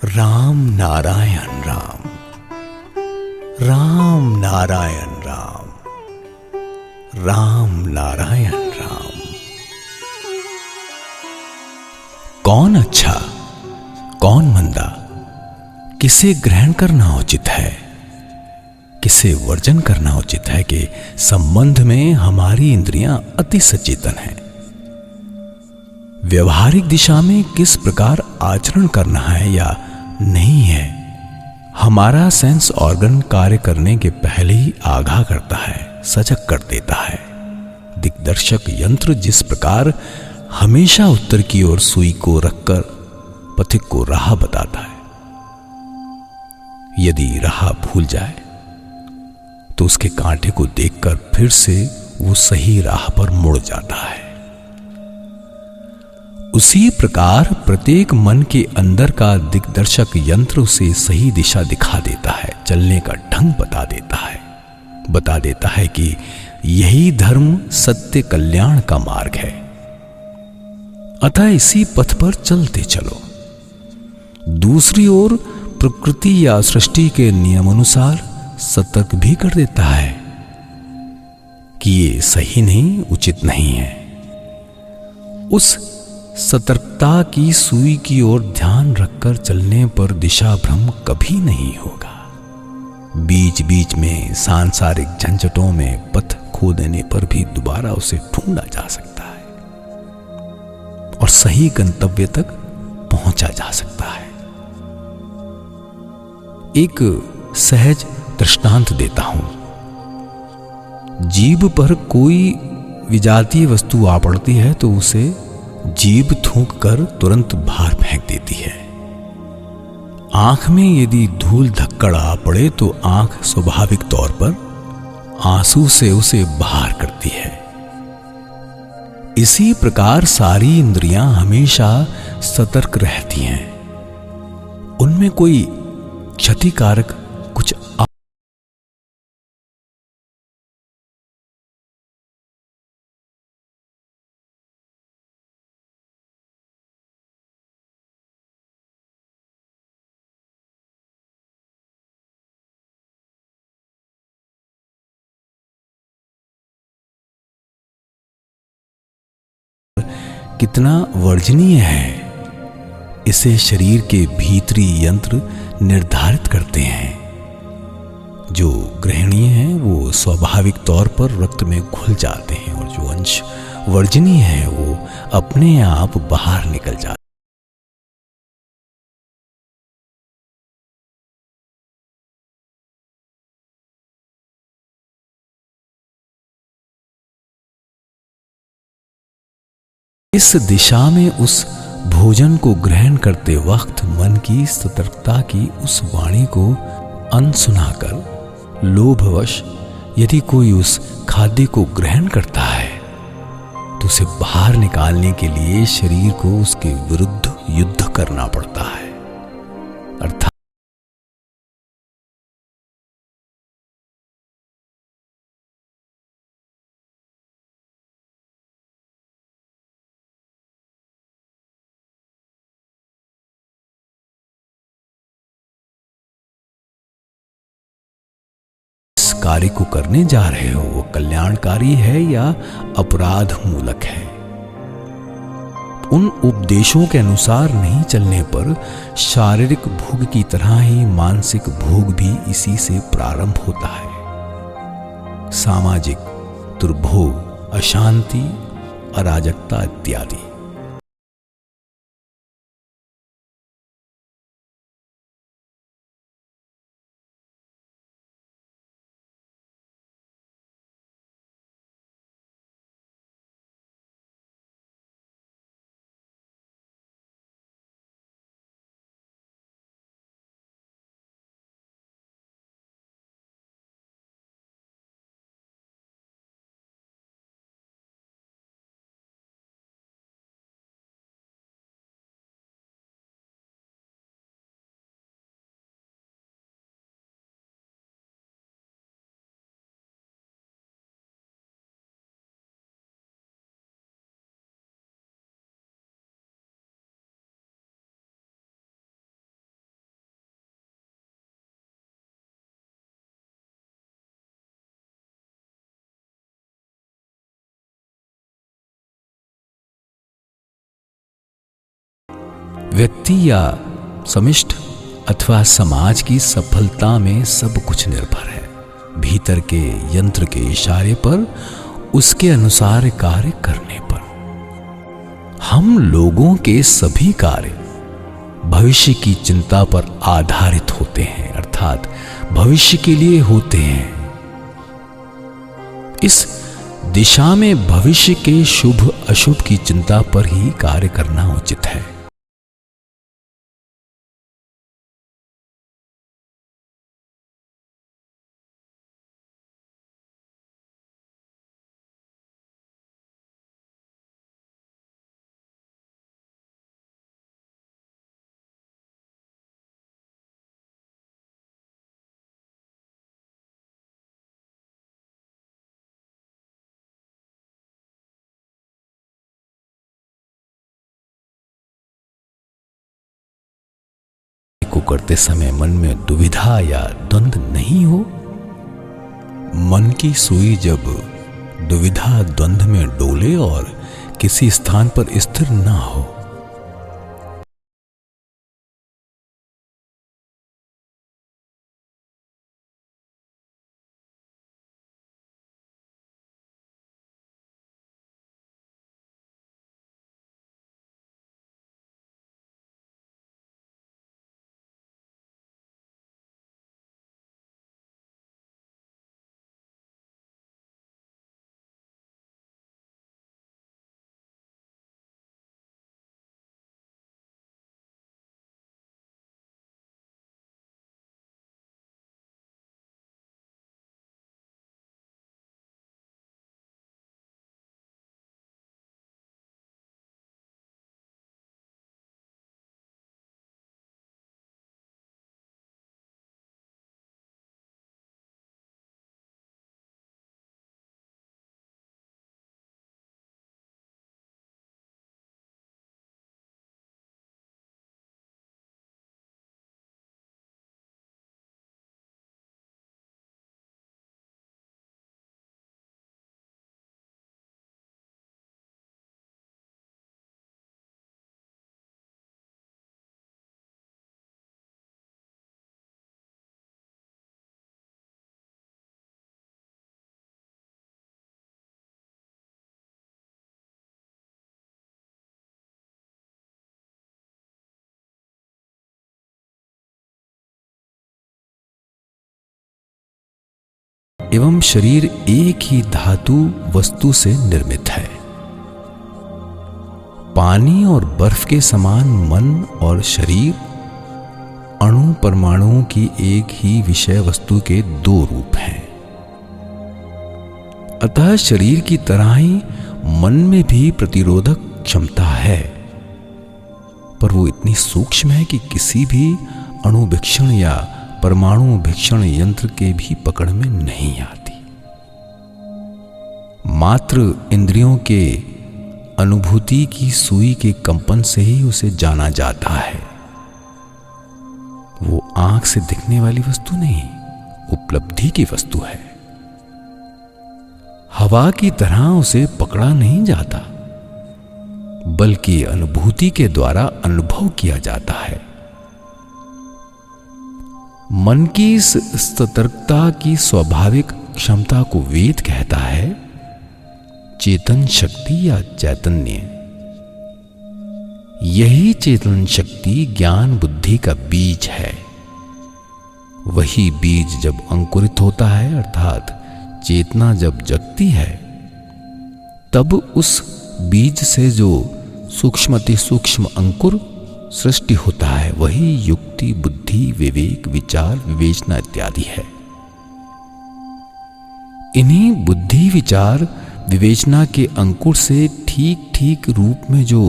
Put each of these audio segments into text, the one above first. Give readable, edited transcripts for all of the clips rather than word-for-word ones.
राम नारायण राम, राम नारायण राम, राम नारायण राम। कौन अच्छा कौन मंदा, किसे ग्रहण करना उचित है, किसे वर्जन करना उचित है के संबंध में हमारी इंद्रियां अति सचेतन हैं। व्यवहारिक दिशा में किस प्रकार आचरण करना है या नहीं है, हमारा सेंस ऑर्गन कार्य करने के पहले ही आगाह करता है, सजग कर देता है। दिग्दर्शक यंत्र जिस प्रकार हमेशा उत्तर की ओर सुई को रखकर पथिक को राह बताता है, यदि राह भूल जाए तो उसके कांटे को देखकर फिर से वो सही राह पर मुड़ जाता है। उसी प्रकार प्रत्येक मन के अंदर का दिग्दर्शक यंत्र उसे सही दिशा दिखा देता है, चलने का ढंग बता देता है कि यही धर्म सत्य कल्याण का मार्ग है, अतः इसी पथ पर चलते चलो। दूसरी ओर प्रकृति या सृष्टि के नियमानुसार सतर्क भी कर देता है कि ये सही नहीं, उचित नहीं है। उस सतर्कता की सुई की ओर ध्यान रखकर चलने पर दिशा भ्रम कभी नहीं होगा। बीच बीच में सांसारिक झंझटों में पथ खो देने पर भी दोबारा उसे ढूंढा जा सकता है और सही गंतव्य तक पहुंचा जा सकता है। एक सहज दृष्टांत देता हूं। जीभ पर कोई विजातीय वस्तु आ पड़ती है तो उसे जीभ थूक कर तुरंत बाहर फेंक देती है। आंख में यदि धूल धक्कड़ आ पड़े तो आंख स्वाभाविक तौर पर आंसू से उसे बाहर करती है। इसी प्रकार सारी इंद्रियां हमेशा सतर्क रहती हैं, उनमें कोई क्षतिकारक कुछ कितना वर्जनीय है, इसे शरीर के भीतरी यंत्र निर्धारित करते हैं। जो ग्रहणीय है वो स्वाभाविक तौर पर रक्त में घुल जाते हैं और जो अंश वर्जनीय है वो अपने आप बाहर निकल जाते हैं। इस दिशा में उस भोजन को ग्रहण करते वक्त मन की सतर्कता की उस वाणी को अनसुनाकर लोभवश यदि कोई उस खाद्य को ग्रहण करता है तो उसे बाहर निकालने के लिए शरीर को उसके विरुद्ध युद्ध करना पड़ता है। अर्थात कार्य को करने जा रहे हो वो कल्याणकारी है या अपराध मूलक है, उन उपदेशों के अनुसार नहीं चलने पर शारीरिक भोग की तरह ही मानसिक भोग भी इसी से प्रारंभ होता है। सामाजिक दुर्भोग, अशांति, अराजकता इत्यादि। व्यक्ति या समिष्ट अथवा समाज की सफलता में सब कुछ निर्भर है भीतर के यंत्र के इशारे पर, उसके अनुसार कार्य करने पर। हम लोगों के सभी कार्य भविष्य की चिंता पर आधारित होते हैं, अर्थात भविष्य के लिए होते हैं। इस दिशा में भविष्य के शुभ अशुभ की चिंता पर ही कार्य करना उचित है। को करते समय मन में दुविधा या द्वंद्व नहीं हो। मन की सुई जब दुविधा द्वंद्व में डोले और किसी स्थान पर स्थिर ना हो, एवं शरीर एक ही धातु वस्तु से निर्मित है। पानी और बर्फ के समान मन और शरीर अणु परमाणुओं की एक ही विषय वस्तु के दो रूप हैं। अतः शरीर की तरह ही मन में भी प्रतिरोधक क्षमता है, पर वो इतनी सूक्ष्म है कि किसी भी अणुवीक्षण या परमाणु भीक्षण यंत्र के भी पकड़ में नहीं आती। मात्र इंद्रियों के अनुभूति की सुई के कंपन से ही उसे जाना जाता है। वो आंख से दिखने वाली वस्तु नहीं, उपलब्धि की वस्तु है। हवा की तरह उसे पकड़ा नहीं जाता। बल्कि अनुभूति के द्वारा अनुभव किया जाता है। मन की इस सतर्कता की स्वाभाविक क्षमता को वेद कहता है चेतन शक्ति या चैतन्य। यही चेतन शक्ति ज्ञान बुद्धि का बीज है। वही बीज जब अंकुरित होता है अर्थात चेतना जब जगती है, तब उस बीज से जो सूक्ष्मति सूक्ष्म अंकुर सृष्टि होता है वही युक्ति बुद्धि विवेक विचार विवेचना इत्यादि है। इन्हीं बुद्धि विचार विवेचना के अंकुर से ठीक ठीक रूप में जो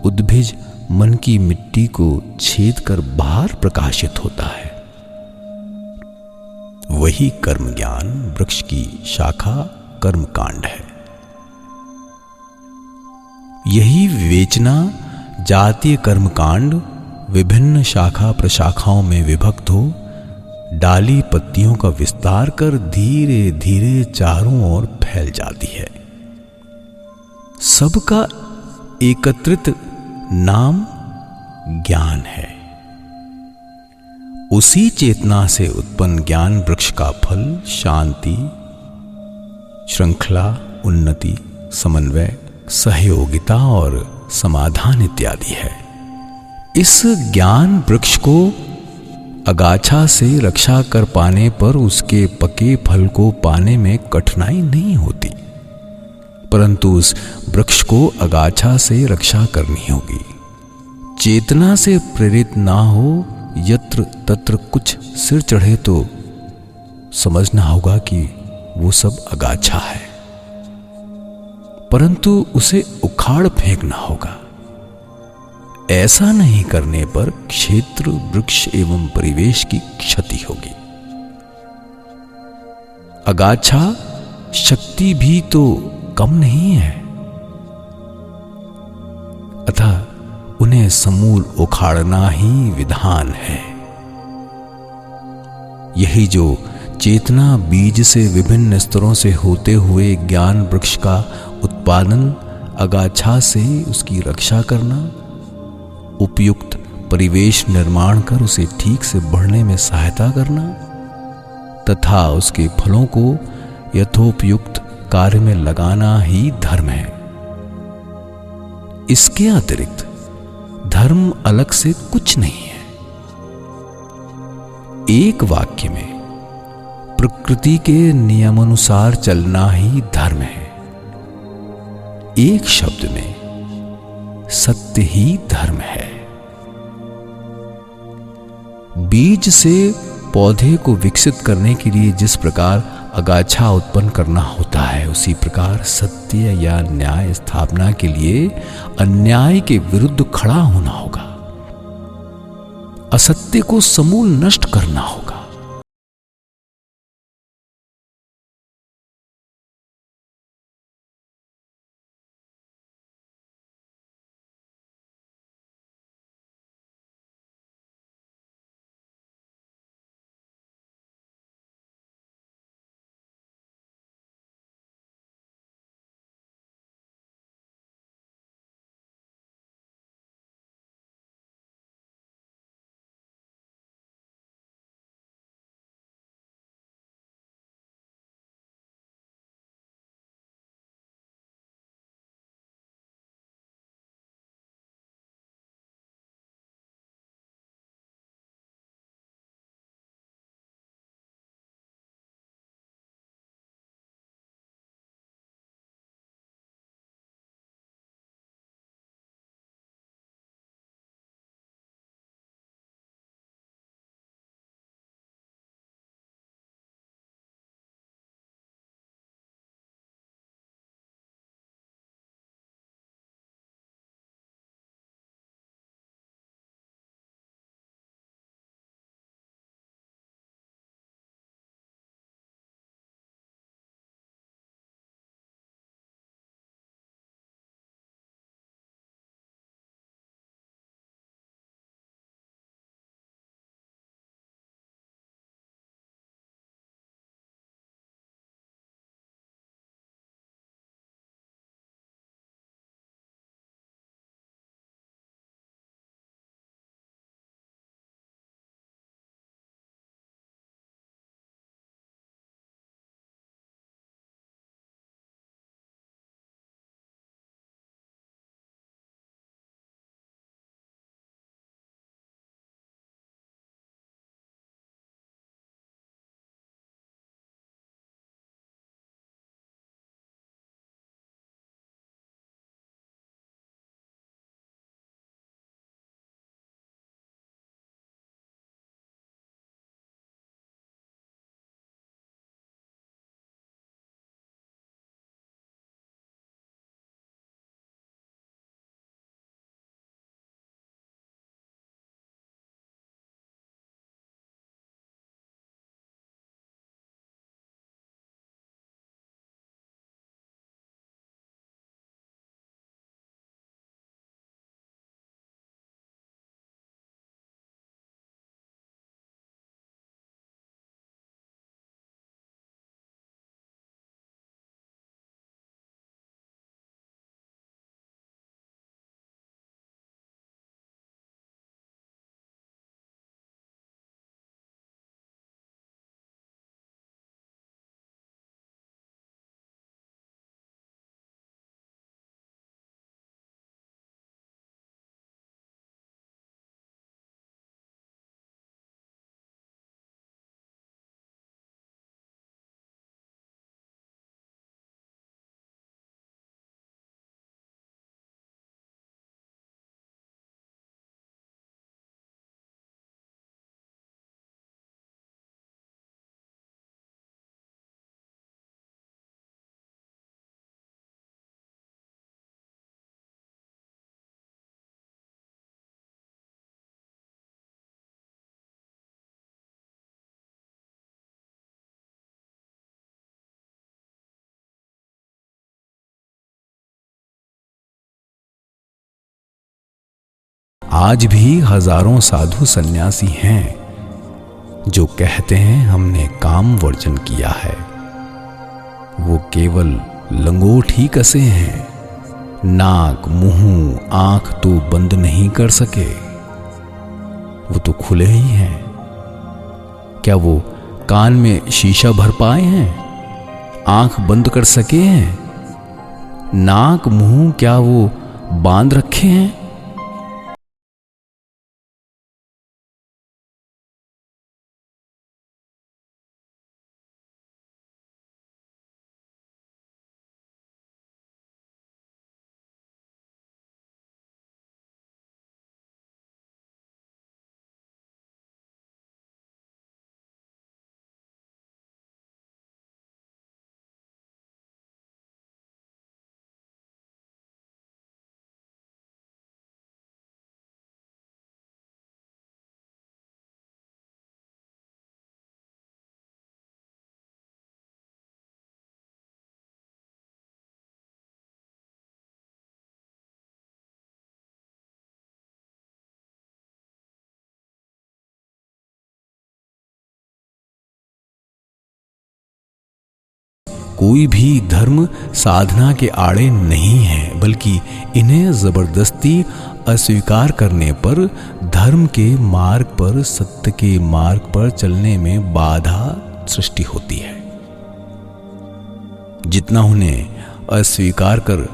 उद्भिज मन की मिट्टी को छेद कर बाहर प्रकाशित होता है, वही कर्म ज्ञान वृक्ष की शाखा कर्म कांड है। यही विवेचना जातीय कर्म कांड विभिन्न शाखा प्रशाखाओं में विभक्त हो डाली पत्तियों का विस्तार कर धीरे धीरे चारों ओर फैल जाती है। सबका एकत्रित नाम ज्ञान है। उसी चेतना से उत्पन्न ज्ञान वृक्ष का फल शांति श्रृंखला उन्नति समन्वय सहयोगिता और समाधान इत्यादि है। इस ज्ञान वृक्ष को अगाछा से रक्षा कर पाने पर उसके पके फल को पाने में कठिनाई नहीं होती, परंतु उस वृक्ष को अगाछा से रक्षा करनी होगी। चेतना से प्रेरित ना हो, यत्र तत्र कुछ सिर चढ़े तो समझना होगा कि वो सब अगाछा है, परंतु उसे उखाड़ फेंकना होगा। ऐसा नहीं करने पर क्षेत्र वृक्ष एवं परिवेश की क्षति होगी। अगाछा शक्ति भी तो कम नहीं है, अतः उन्हें समूल उखाड़ना ही विधान है। यही जो चेतना बीज से विभिन्न स्तरों से होते हुए ज्ञान वृक्ष का उत्पादन अगाछा से उसकी रक्षा करना, उपयुक्त परिवेश निर्माण कर उसे ठीक से बढ़ने में सहायता करना तथा उसके फलों को यथोपयुक्त कार्य में लगाना ही धर्म है। इसके अतिरिक्त धर्म अलग से कुछ नहीं है। एक वाक्य में प्रकृति के नियमानुसार चलना ही धर्म है। एक शब्द में सत्य ही धर्म है। बीज से पौधे को विकसित करने के लिए जिस प्रकार अगाछा उत्पन्न करना होता है, उसी प्रकार सत्य या न्याय स्थापना के लिए अन्याय के विरुद्ध खड़ा होना होगा, असत्य को समूल नष्ट करना होगा। आज भी हजारों साधु सन्यासी हैं जो कहते हैं हमने काम वर्जन किया है। वो केवल लंगोट ही कसे हैं, नाक मुंह आंख तो बंद नहीं कर सके। वो तो खुले ही हैं। क्या वो कान में शीशा भर पाए हैं? आंख बंद कर सके हैं? नाक मुंह क्या वो बांध रखे हैं? कोई भी धर्म साधना के आड़े नहीं है, बल्कि इन्हें जबरदस्ती अस्वीकार करने पर धर्म के मार्ग पर, सत्य के मार्ग पर चलने में बाधा सृष्टि होती है। जितना उन्हें अस्वीकार कर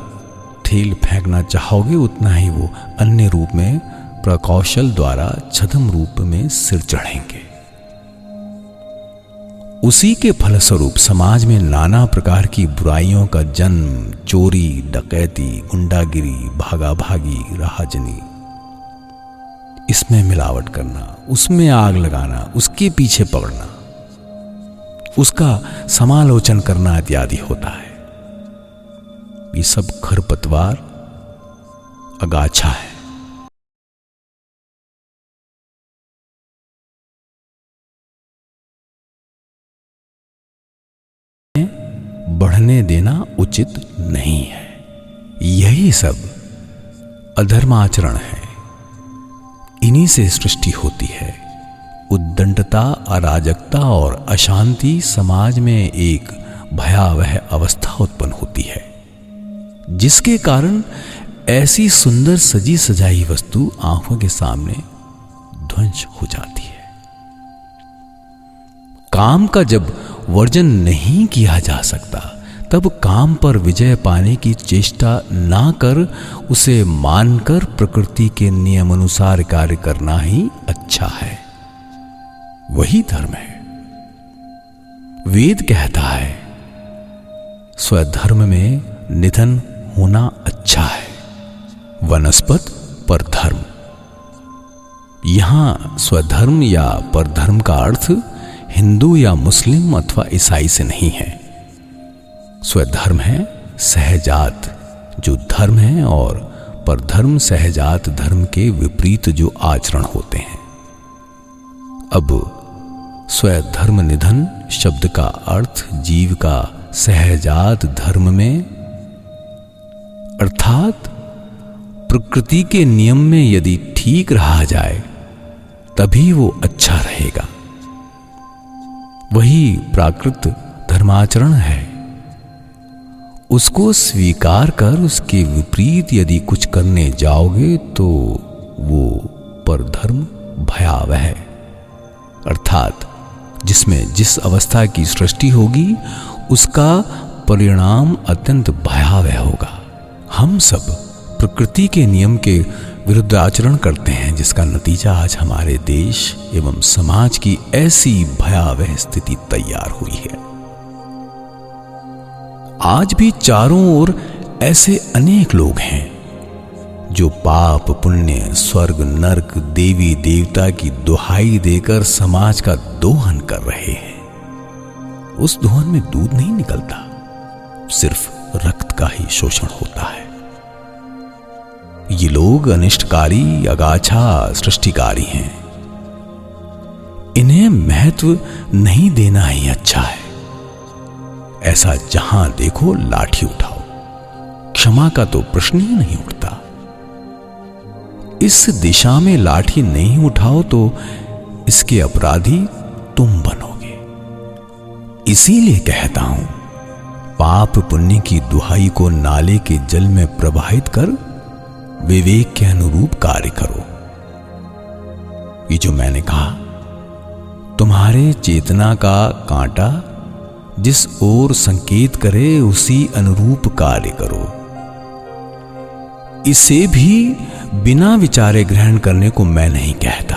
ठेल फेंकना चाहोगे, उतना ही वो अन्य रूप में प्रकौशल द्वारा छद्म रूप में सिर चढ़ेंगे। उसी के फलस्वरूप समाज में नाना प्रकार की बुराइयों का जन्म, चोरी डकैती, गुंडागिरी, भागा भागी, राहजनी, इसमें मिलावट करना, उसमें आग लगाना, उसके पीछे पकड़ना, उसका समालोचन करना इत्यादि होता है। ये सब खरपतवार अगाछा है। बढ़ने देना उचित नहीं है। यही सब अधर्माचरण है। इन्हीं से सृष्टि होती है। उद्दंडता, अराजकता और अशांति समाज में एक भयावह अवस्था उत्पन्न होती है, जिसके कारण ऐसी सुंदर सजी सजाई वस्तु आंखों के सामने ध्वंस हो जाती है। काम का जब वर्जन नहीं किया जा सकता, तब काम पर विजय पाने की चेष्टा ना कर उसे मानकर प्रकृति के नियम अनुसार कार्य करना ही अच्छा है। वही धर्म है। वेद कहता है, स्वधर्म में निधन होना अच्छा है, वनस्पत परधर्म। यहां स्वधर्म या परधर्म का अर्थ हिंदू या मुस्लिम अथवा ईसाई से नहीं है। स्वधर्म है सहजात जो धर्म है, और परधर्म सहजात धर्म के विपरीत जो आचरण होते हैं। अब स्वधर्म निधन शब्द का अर्थ जीव का सहजात धर्म में, अर्थात प्रकृति के नियम में यदि ठीक रहा जाए तभी वो अच्छा रहेगा। वही प्राकृत धर्माचरण है। उसको स्वीकार कर उसके विपरीत यदि कुछ करने जाओगे तो वो परधर्म भयावह है, अर्थात जिसमें जिस अवस्था की सृष्टि होगी उसका परिणाम अत्यंत भयावह होगा। हम सब प्रकृति के नियम के विरुद्ध आचरण करते हैं, जिसका नतीजा आज हमारे देश एवं समाज की ऐसी भयावह स्थिति तैयार हुई है। आज भी चारों ओर ऐसे अनेक लोग हैं जो पाप पुण्य, स्वर्ग नरक, देवी देवता की दुहाई देकर समाज का दोहन कर रहे हैं। उस दोहन में दूध नहीं निकलता, सिर्फ रक्त का ही शोषण होता है। ये लोग अनिष्टकारी, अगाछा सृष्टिकारी हैं। इन्हें महत्व नहीं देना ही अच्छा है। ऐसा जहां देखो लाठी उठाओ, क्षमा का तो प्रश्न ही नहीं उठता। इस दिशा में लाठी नहीं उठाओ तो इसके अपराधी तुम बनोगे। इसीलिए कहता हूं, पाप पुण्य की दुहाई को नाले के जल में प्रवाहित कर विवेक के अनुरूप कार्य करो। ये जो मैंने कहा, तुम्हारे चेतना का कांटा जिस ओर संकेत करे उसी अनुरूप कार्य करो। इसे भी बिना विचारे ग्रहण करने को मैं नहीं कहता।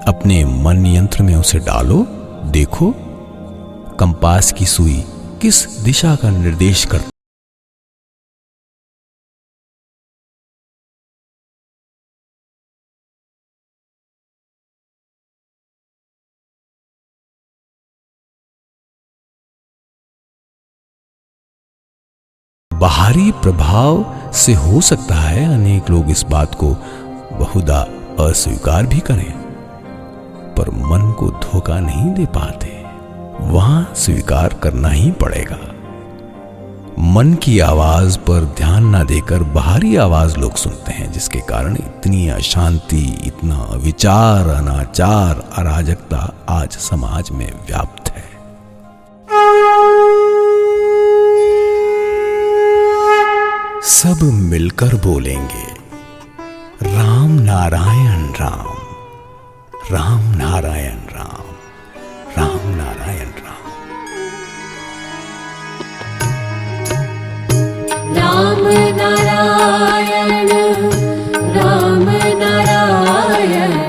अपने मन यंत्र में उसे डालो, देखो कंपास की सुई किस दिशा का निर्देश करती। बाहरी प्रभाव से हो सकता है अनेक लोग इस बात को बहुधा अस्वीकार भी करें, पर मन को धोखा नहीं दे पाते। वहां स्वीकार करना ही पड़ेगा। मन की आवाज पर ध्यान ना देकर बाहरी आवाज लोग सुनते हैं, जिसके कारण इतनी अशांति, इतना विचार, अनाचार, अराजकता आज समाज में व्याप्त है। सब मिलकर बोलेंगे राम नारायण राम, राम नारायण राम, राम नारायण राम। राम नारायण राम नारायण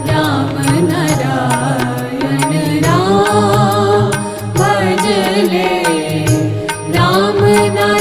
राम नारायण राम भजले राम नारायण